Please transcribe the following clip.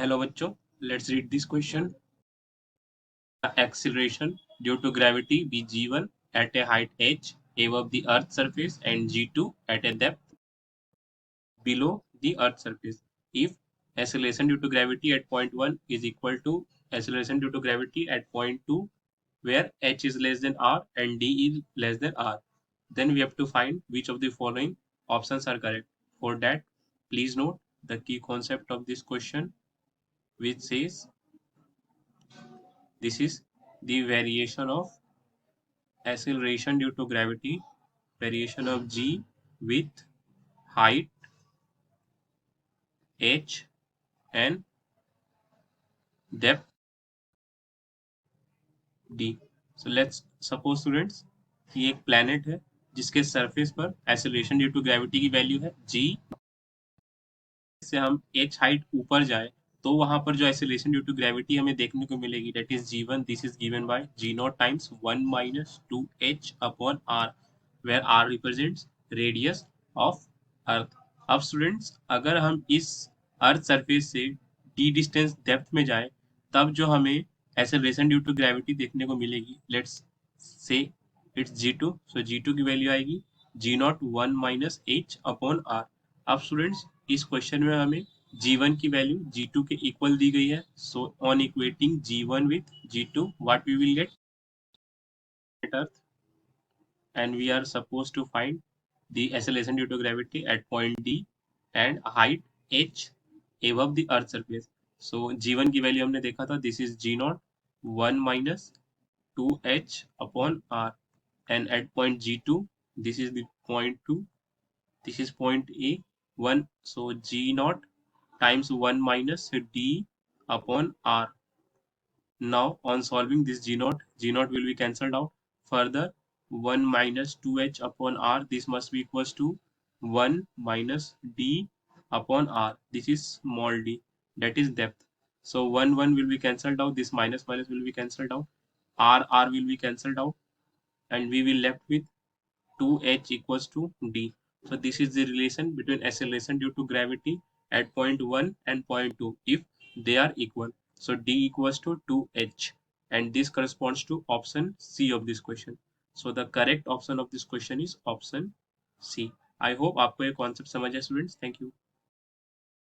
Hello बच्चों, let's read this question. The acceleration due to gravity be g1 at a height h above the earth's surface and g2 at a depth below the earth's surface. If acceleration due to gravity at point 1 is equal to acceleration due to gravity at point 2 where h is less than r and d is less than r, then we have to find which of the following options are correct. For that, please note the key concept of this question, which says this is the variation of acceleration due to gravity, variation of g with height h and depth d. So let's suppose students कि एक planet है जिसके surface पर acceleration due to gravity की value है g, से हम h height ऊपर जाए तो वहां पर जो एक्सेलरेशन ड्यू टू ग्रेविटी हमें देखने को मिलेगी that is g1. This is given by g0 times 1 minus 2h upon r where r represents radius of अर्थ. अब स्टूडेंट्स अगर हम इस अर्थ सरफेस से d डिस्टेंस डेप्थ में जाए तब जो हमें एक्सेलरेशन ड्यू टू ग्रेविटी देखने को मिलेगी, let's say it's g2. So g2 की वैल्यू आएगी g0 1 minus h upon r. अब स्टूडेंट्स इस क्वेश्चन में हमें g1 की वैल्यू g2 के इक्वल दी गई है. So on equating g1 with g2 what we will get earth, and we are supposed to find the acceleration due to gravity at point D and height h above the earth surface. So g1 की value हमने देखा था, this is g0 1 minus 2h upon r, and at point g2 this is the point 2, this is point A 1, so g0 times 1 minus d upon r. Now on solving this g0 will be cancelled out. Further 1 minus 2h upon r, this must be equals to 1 minus d upon r. This is small d, that is depth. So 1 will be cancelled out, this minus will be cancelled out, r will be cancelled out, and we will left with 2h equals to d. So this is the relation between acceleration due to gravity at point 1 and point 2 if they are equal. So d equals to 2h, and this corresponds to option C of this question. So the correct option of this question is option C. I hope आपको ये concept समझ है students. Thank you.